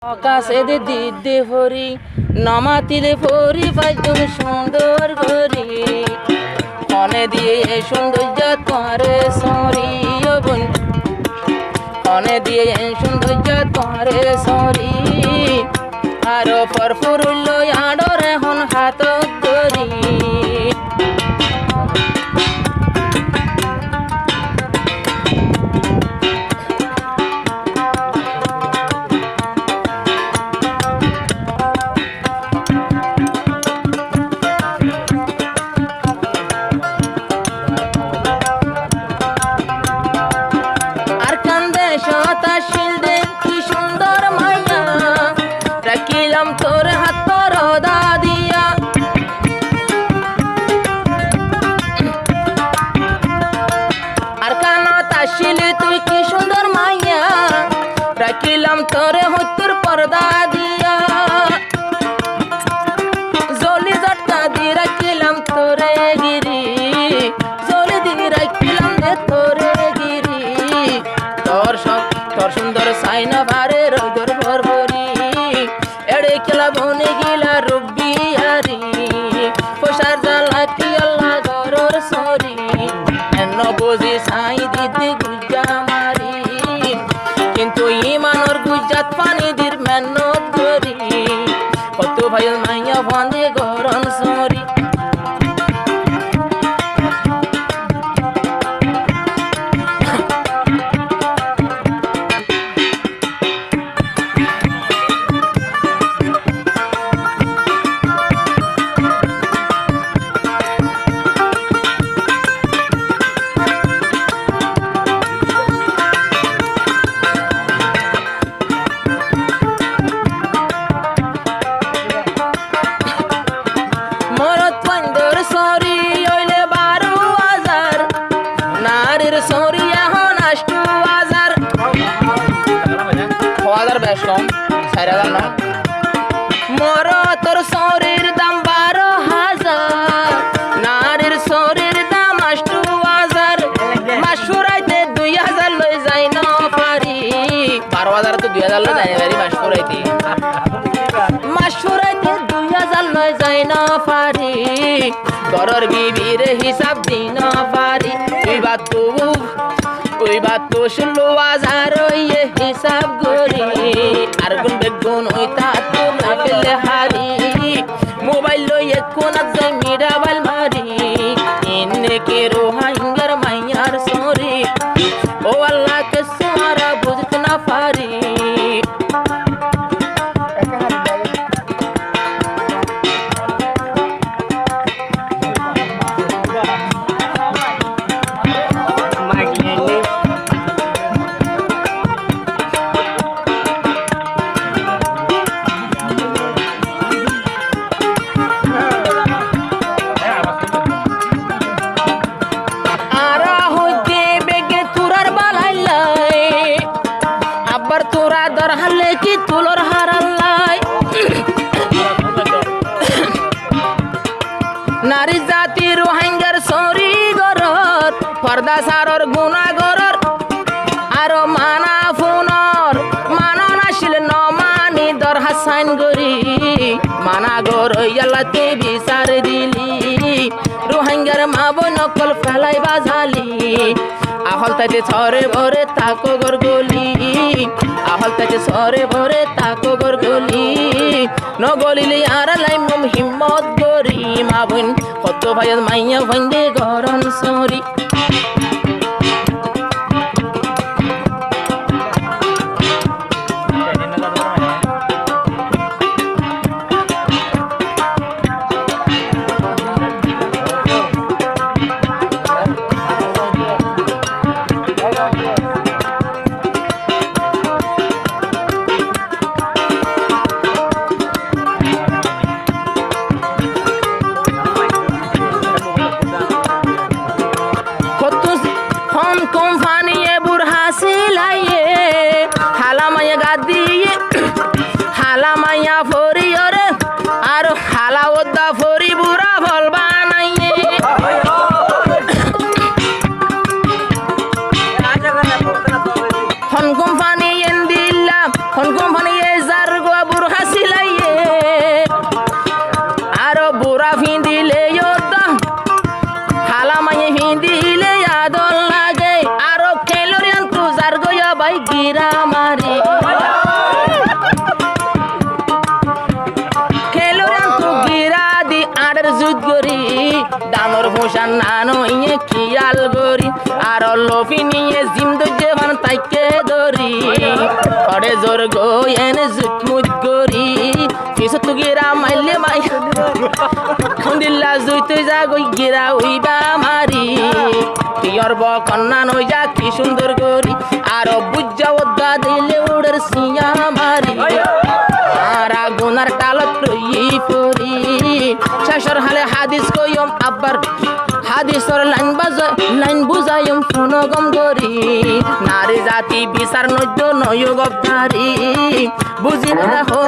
আকাশে দিদি ভরি নমাতিলে ভরি পাইতুম সুন্দর ঘরি কনে দিয়ে সৌন্দর্য তোমারে সরি বোন কনে দিয়ে সৌন্দর্য তোমারে সরি আর পরফুরুল্ল আডরে হন হাত ধরি তোর হাত পরদা দিয়া আর কান তাসিলি তুই কি সুন্দর মাইয়া রাখিলাম তোরে হতুর পর্দা দিয়া জলি জটকা দি রাখিলাম তোরে গিরি জলি দি রাখিলাম দে তোরে গিরি তোর সুন্দর সাইনা বারে রোদর ভরভরি এড়ে খেলা বনে গিলা রব্বি হারি পোষার জ্বালা কি আল্লাহ গরর সরি এন্ন বুঝি সাই দিদি গুজা মারি কিন্তু ইমানর গুজাত পানি দির মেহনত করি কত ভাই মাইয়া বন্দে গরম সরি মর তোর শরীর দাম 12,000 নারীর শরীর দাম 8,000 মাসুরাইতে 2,000 লই যাই না পারি 12,000 তো 2,000 লই যাই পারি মাসুরাইতে 2,000 লই যাই না পারি গরর বিবির হিসাব দিই না পারি ওই বাত তো 16,000 হিসাব করি আর গুণ বেগুন ওই তা তো ফেলে হারি মোবাইল লইয়ে কোনাত যাই মিরাবাল মারি ইন্নে কে রোহাঙ্গার মাইয়ার সরি ও আল্লাহ কে সারা বুঝতে না পারি তোরা দর হালে কি তুলর হারাল্লাই নারী জাতি রোহিঙ্গার সরি গরত পর্দা সারর গুণা গরর আর মানা ফোনর মানা নাছিল নমানি দর হাসান গরি মানা গর ইয়ালাতে বিচার দিলি রোহিঙ্গার মা বই নকল ফেলাই বাজালি আহল তাতে ছরে ভরে তাকো গরগলি আহল তাতে ছরে ভরে তাকো গরগলি নগলিলি আর লাইম হিম্মত গরি মা বোন কত ভাই মাইয়া ভন্দে গরম সরি হালামাইয়া ফরি ওরে আর হালাওদা ফরি বুড়া ফল বানাইয়ে হন কোম্পানি এন দিল্লা হন কোম্পানি এ যার মুসান নানো ইয়ে খিয়াল গরি আর লফি নিয়ে জিন্দু যেমন তাইকে দরি পরে জোর গো এনে জুতমুত গরি পিছু তুগিরা মাইলে মাই খুন্দিল্লা জুই তুই যা গই গিরা উইবা মারি পিয়র ব কন্যা নই যা কি সুন্দর গরি আর বুজ্জা ওদ্দা দিলে উড়ের সিয়া মারি আর আগুনার টালত রই পরি শেষর হালে হাদিস কইম আব্বার হাদিসর লাইন বুঝাইম ফুনগম গরি নারী জাতি বিচার নদ্য নয় গবধারি বুঝি না হো